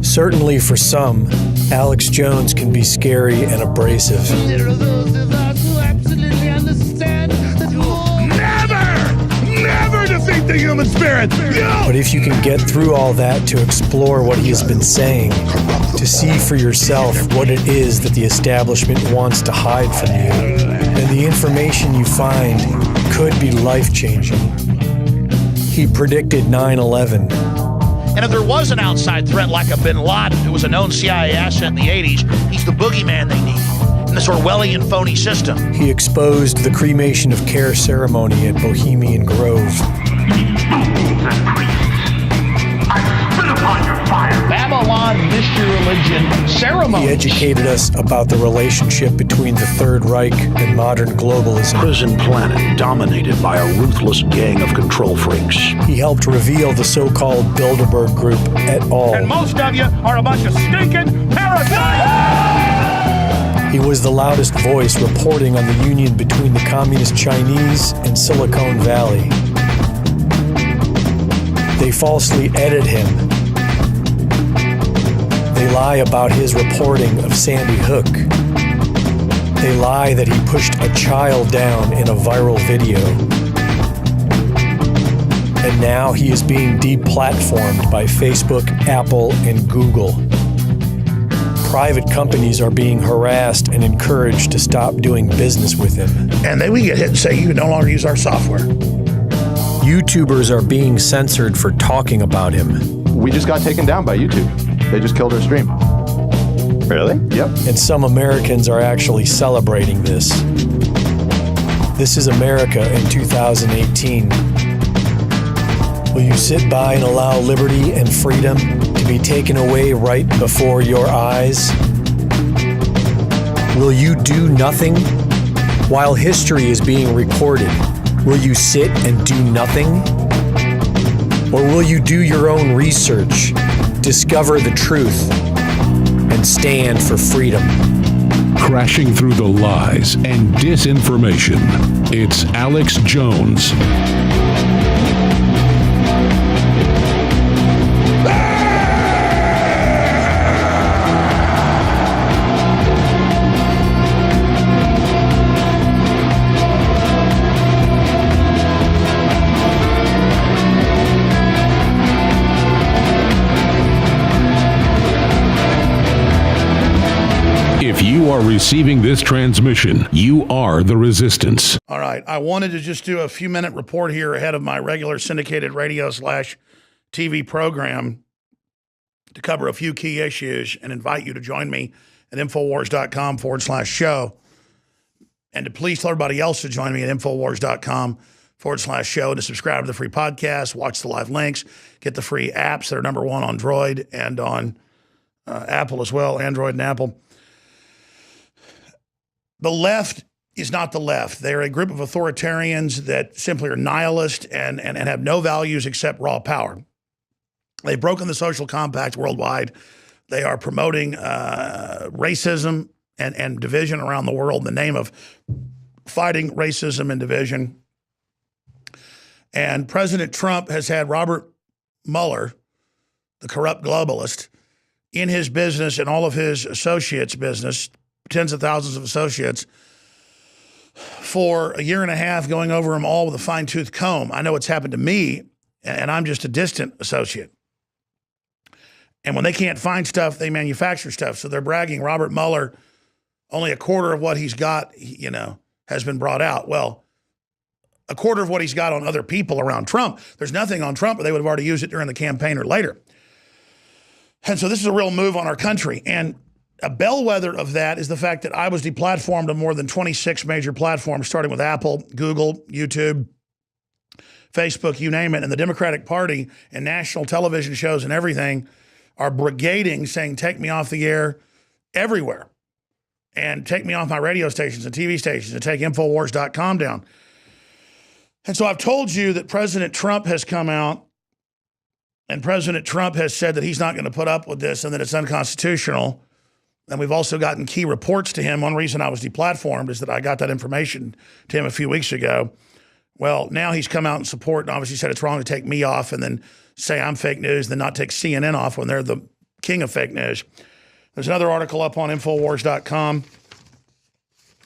Certainly for some, Alex Jones can be scary and abrasive. There are those of us who absolutely understand that never defeat the human spirit. No! But if you can get through all that to explore what he has been saying, to see for yourself what it is that the establishment wants to hide from you, then the information you find could be life-changing. He predicted 9/11. And if there was an outside threat like a bin Laden, who was a known CIA asset in the 80s, he's the boogeyman they need in this Orwellian phony system. He exposed the cremation of care ceremony at Bohemian Grove. Babylon mystery religion ceremony. He educated us about the relationship between the Third Reich and modern globalism. Prison planet dominated by a ruthless gang of control freaks. He helped reveal the so-called Bilderberg Group et al. And most of you are a bunch of stinking parasites! He was the loudest voice reporting on the union between the communist Chinese and Silicon Valley. They falsely edit him. They lie about his reporting of Sandy Hook. They lie that he pushed a child down in a viral video. And now he is being deplatformed by Facebook, Apple, and Google. Private companies are being harassed and encouraged to stop doing business with him. And then we get hit and say, you can no longer use our software. YouTubers are being censored for talking about him. We just got taken down by YouTube. They just killed our stream. Really? Yep. And some Americans are actually celebrating this. This is America in 2018. Will you sit by and allow liberty and freedom to be taken away right before your eyes? Will you do nothing? While history is being recorded, will you sit and do nothing? Or will you do your own research, discover the truth, and stand for freedom? Crashing through the lies and disinformation, it's Alex Jones. If you are receiving this transmission, you are the resistance. All right. I wanted to just do a few-minute report here ahead of my regular syndicated radio/TV program to cover a few key issues and invite you to join me at Infowars.com/show. And to please tell everybody else to join me at Infowars.com/show and to subscribe to the free podcast, watch the live links, get the free apps that are #1 on Droid and on Apple as well, Android and Apple. The left is not the left. They're a group of authoritarians that simply are nihilist and have no values except raw power. They've broken the social compact worldwide. They are promoting racism and division around the world in the name of fighting racism and division. And President Trump has had Robert Mueller, the corrupt globalist, in his business and all of his associates' business, tens of thousands of associates, for a year and a half, going over them all with a fine-tooth comb. I know it's happened to me, and I'm just a distant associate. And when they can't find stuff, they manufacture stuff. So they're bragging, Robert Mueller, only a quarter of what he's got, has been brought out. Well, a quarter of what he's got on other people around Trump. There's nothing on Trump, but they would have already used it during the campaign or later. And so this is a real move on our country. And a bellwether of that is the fact that I was deplatformed on more than 26 major platforms, starting with Apple, Google, YouTube, Facebook, you name it. And the Democratic Party and national television shows and everything are brigading, saying, take me off the air everywhere. And take me off my radio stations and TV stations and take Infowars.com down. And so I've told you that President Trump has come out and President Trump has said that he's not going to put up with this and that it's unconstitutional. And we've also gotten key reports to him. One reason I was deplatformed is that I got that information to him a few weeks ago. Well, now he's come out in support and obviously said it's wrong to take me off and then say I'm fake news, then not take CNN off when they're the king of fake news. There's another article up on Infowars.com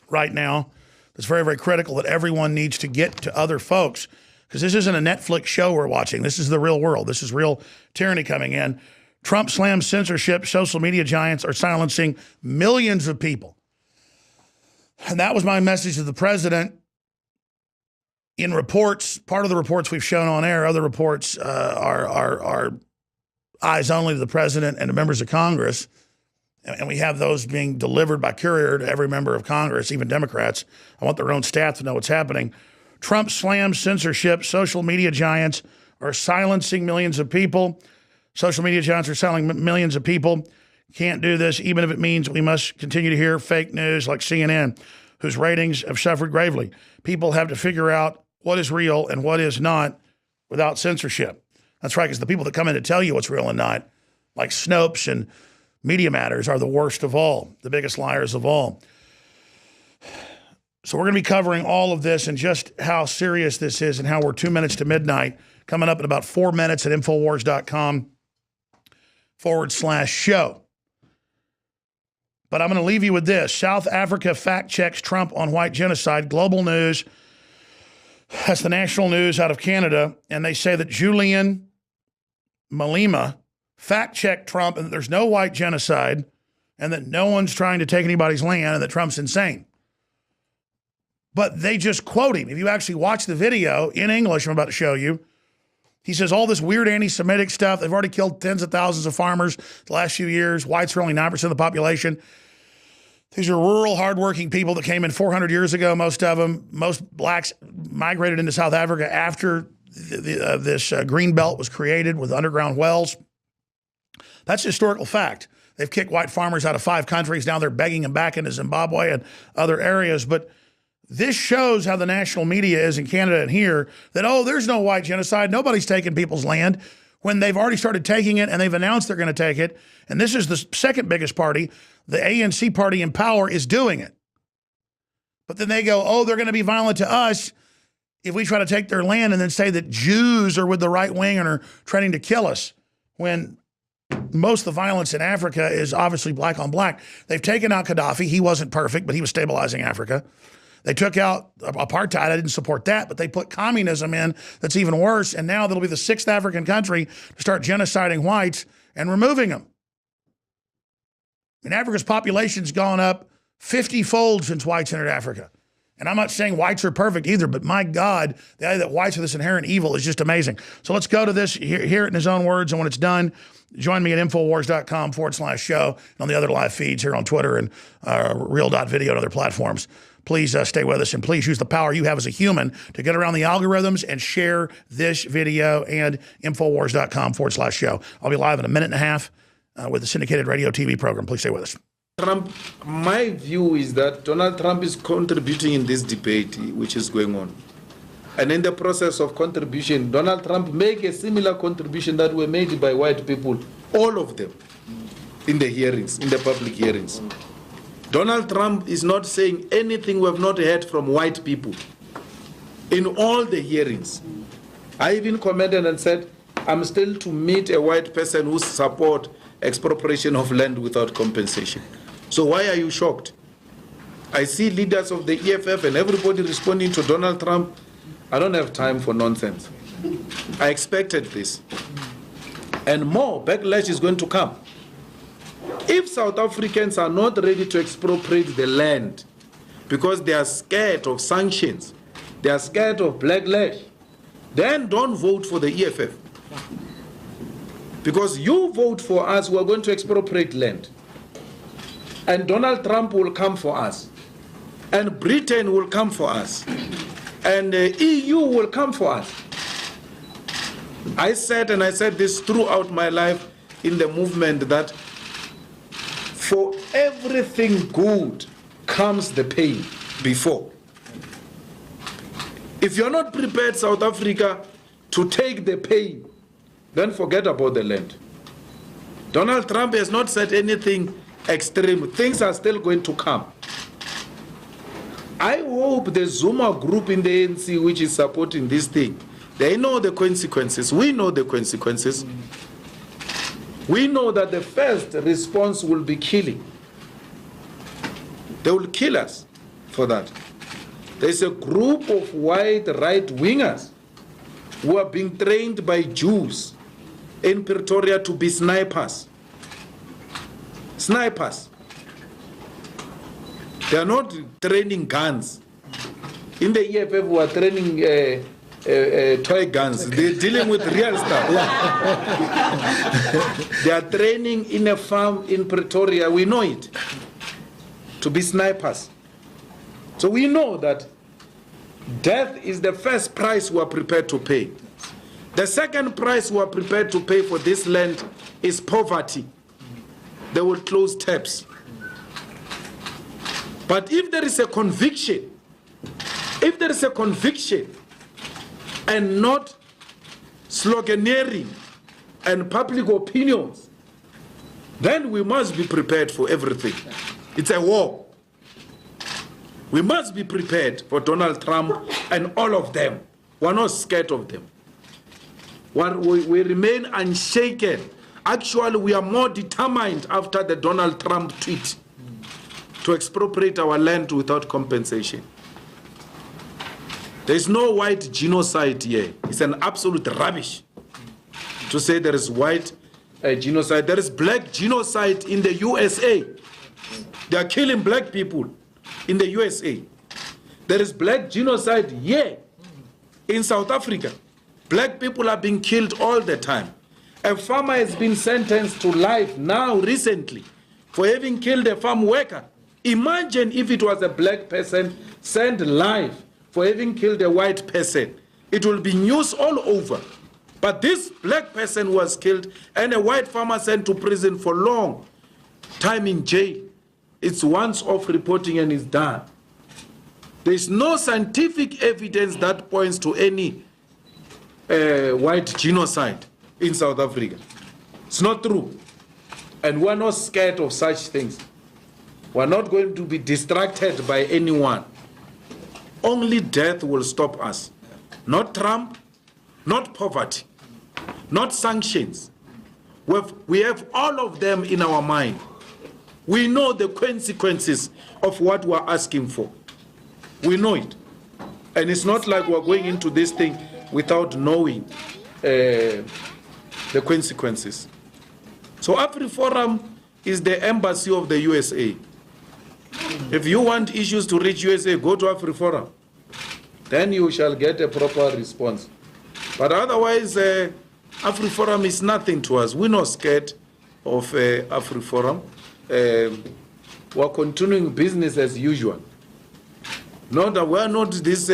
right now that's very, very critical that everyone needs to get to other folks, because this isn't a Netflix show we're watching. This is the real world. This is real tyranny coming in. Trump slams censorship. Social media giants are silencing millions of people. And that was my message to the president. In reports, part of the reports we've shown on air, other reports are eyes only to the president and the members of Congress. And we have those being delivered by courier to every member of Congress, even Democrats. I want their own staff to know what's happening. Trump slams censorship. Social media giants are silencing millions of people. Social media giants are silencing millions of people. Can't do this, even if it means we must continue to hear fake news like CNN, whose ratings have suffered gravely. People have to figure out what is real and what is not without censorship. That's right, because the people that come in to tell you what's real and not, like Snopes and Media Matters, are the worst of all, the biggest liars of all. So we're going to be covering all of this and just how serious this is and how we're 2 minutes to midnight, coming up in about 4 minutes at Infowars.com/show. But I'm going to leave you with this. South Africa fact checks Trump on white genocide. Global News, that's the national news out of Canada, and they say that Julian Malema fact-checked Trump and that there's no white genocide and that no one's trying to take anybody's land and that Trump's insane. But they just quote him. If you actually watch the video in English I'm about to show you, he says all this weird anti-Semitic stuff. They've already killed tens of thousands of farmers the last few years. Whites are only 9% of the population. These are rural, hardworking people that came in 400 years ago, most of them. Most blacks migrated into South Africa after this green belt was created with underground wells. That's a historical fact. They've kicked white farmers out of 5 countries. Now they're begging them back into Zimbabwe and other areas. But this shows how the national media is in Canada and here, that, oh, there's no white genocide. Nobody's taking people's land, when they've already started taking it and they've announced they're going to take it. And this is the second biggest party. The ANC party in power is doing it. But then they go, oh, they're going to be violent to us if we try to take their land, and then say that Jews are with the right wing and are trying to kill us, when most of the violence in Africa is obviously black on black. They've taken out Gaddafi. He wasn't perfect, but he was stabilizing Africa. They took out apartheid. I didn't support that, but they put communism in that's even worse. And now that'll be the 6th African country to start genociding whites and removing them. And Africa's population's gone up 50-fold since whites entered Africa. And I'm not saying whites are perfect either, but my God, the idea that whites are this inherent evil is just amazing. So let's go to this, hear it in his own words, and when it's done, join me at Infowars.com/show and on the other live feeds here on Twitter and Real.video and other platforms. Please stay with us, and please use the power you have as a human to get around the algorithms and share this video and Infowars.com/show. I'll be live in a minute and a half with the syndicated radio TV program. Please stay with us. Trump, my view is that Donald Trump is contributing in this debate which is going on. And in the process of contribution, Donald Trump made a similar contribution that were made by white people, all of them, in the hearings, in the public hearings. Donald Trump is not saying anything we have not heard from white people in all the hearings. I even commented and said, I'm still to meet a white person who support expropriation of land without compensation. So why are you shocked? I see leaders of the EFF and everybody responding to Donald Trump. I don't have time for nonsense. I expected this. And more backlash is going to come. If South Africans are not ready to expropriate the land because they are scared of sanctions, they are scared of backlash, then don't vote for the EFF. Because you vote for us, we're going to expropriate land. And Donald Trump will come for us. And Britain will come for us. And the EU will come for us. I said, and I said this throughout my life in the movement, that for everything good comes the pain before. If you're not prepared, South Africa, to take the pain, then forget about the land. Donald Trump has not said anything extreme. Things are still going to come. I hope the Zuma group in the ANC, which is supporting this thing, they know the consequences. We know the consequences. We know that the first response will be killing. They will kill us for that. There's a group of white right-wingers who are being trained by Jews in Pretoria to be snipers. Snipers. They are not training guns. In the EFF, we are training toy guns. They're dealing with real stuff. They are training in a farm in Pretoria. We know it. To be snipers. So we know that death is the first price we are prepared to pay. The second price we are prepared to pay for this land is poverty. They will close taps. But if there is a conviction, and not sloganeering and public opinions, then we must be prepared for everything. It's a war. We must be prepared for Donald Trump and all of them. We're not scared of them. We remain unshaken. Actually, we are more determined after the Donald Trump tweet to expropriate our land without compensation. There is no white genocide here. It's an absolute rubbish to say there is white genocide. There is black genocide in the USA. They are killing black people in the USA. There is black genocide here in South Africa. Black people are being killed all the time. A farmer has been sentenced to life now recently for having killed a farm worker. Imagine if it was a black person sent life for having killed a white person. It will be news all over. But this black person was killed and a white farmer sent to prison for long time in jail. It's once off reporting and it's done. There is no scientific evidence that points to any white genocide in South Africa. It's not true. And we're not scared of such things. We're not going to be distracted by anyone. Only death will stop us. Not Trump, not poverty, not sanctions. We have all of them in our mind. We know the consequences of what we're asking for. We know it. And it's not like we're going into this thing without knowing the consequences. So AfriForum is the embassy of the USA. If you want issues to reach USA, go to AfriForum. Then you shall get a proper response. But otherwise, AfriForum is nothing to us. We're not scared of AfriForum. We're continuing business as usual. Not that we're not these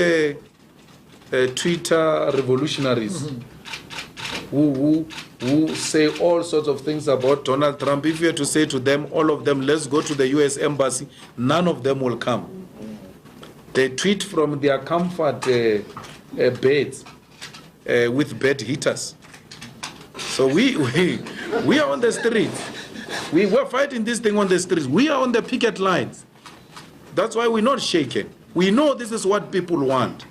Twitter revolutionaries who say all sorts of things about Donald Trump. If you were to say to them, all of them, let's go to the US embassy, none of them will come. They tweet from their comfort beds with bed heaters. So we are on the streets. We're fighting this thing on the streets. We are on the picket lines. That's why we're not shaken. We know this is what people want.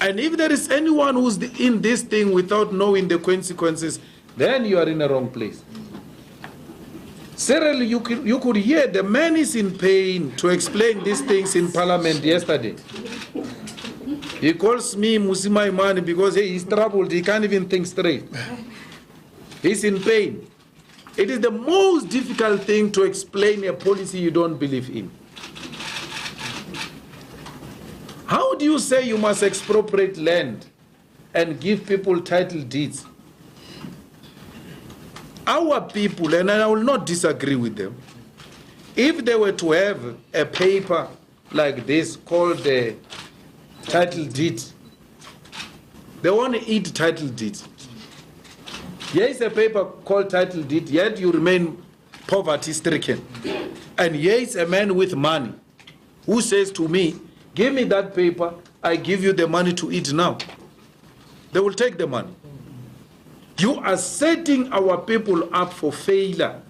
And if there is anyone who's in this thing without knowing the consequences, then you are in the wrong place. Cyril, you could hear the man is in pain to explain these things in Parliament yesterday. He calls me Musima Imani because he's troubled. He can't even think straight. He's in pain. It is the most difficult thing to explain a policy you don't believe in. How do you say you must expropriate land and give people title deeds? Our people, and I will not disagree with them, if they were to have a paper like this called the title deed, they want to eat title deed. Here is a paper called title deed, yet you remain poverty-stricken. And here is a man with money who says to me, give me that paper, I give you the money to eat now. They will take the money. You are setting our people up for failure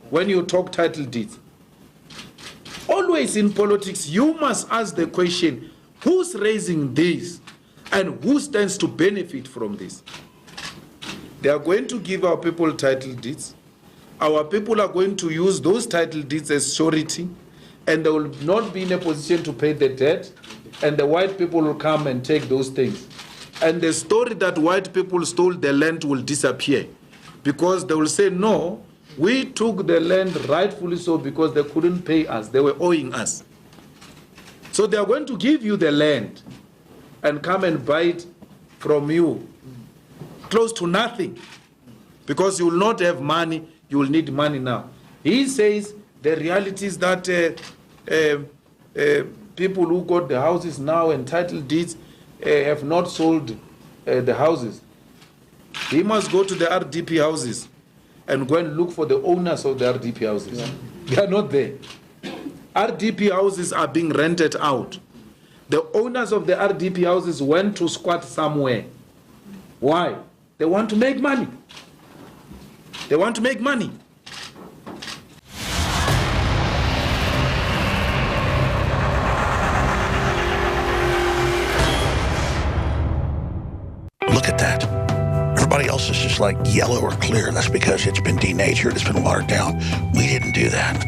when you talk title deeds. Always in politics, you must ask the question, who's raising this and who stands to benefit from this? They are going to give our people title deeds. Our people are going to use those title deeds as surety, and they will not be in a position to pay the debt, and the white people will come and take those things. And the story that white people stole the land will disappear, because they will say, no, we took the land rightfully so because they couldn't pay us. They were owing us. So they are going to give you the land and come and buy it from you close to nothing, because you will not have money. You will need money now. He says the reality is that people who got the houses now and title deeds have not sold the houses. He must go to the RDP houses and go and look for the owners of the RDP houses. Yeah. They are not there. RDP houses are being rented out. The owners of the RDP houses went to squat somewhere. Why? They want to make money. They want to make money. Look at that. Everybody else is just like yellow or clear. That's because it's been denatured, it's been watered down. We didn't do that.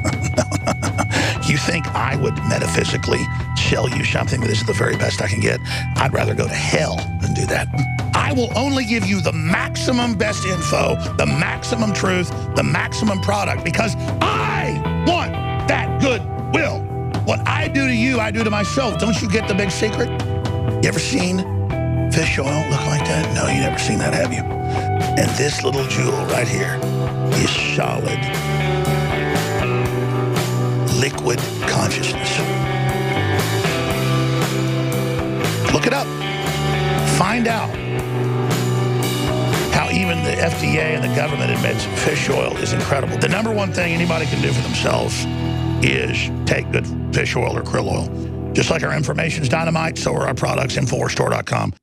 You think I would metaphysically sell you something that is the very best I can get? I'd rather go to hell than do that. I will only give you the maximum best info, the maximum truth, the maximum product, because I want that goodwill. What I do to you, I do to myself. Don't you get the big secret? You ever seen fish oil look like that? No, you never seen that, have you? And this little jewel right here is solid, liquid consciousness. Look it up. Find out how even the FDA and the government admits fish oil is incredible. The number one thing anybody can do for themselves is take good fish oil or krill oil. Just like our information is dynamite, so are our products, InfoWarsStore.com.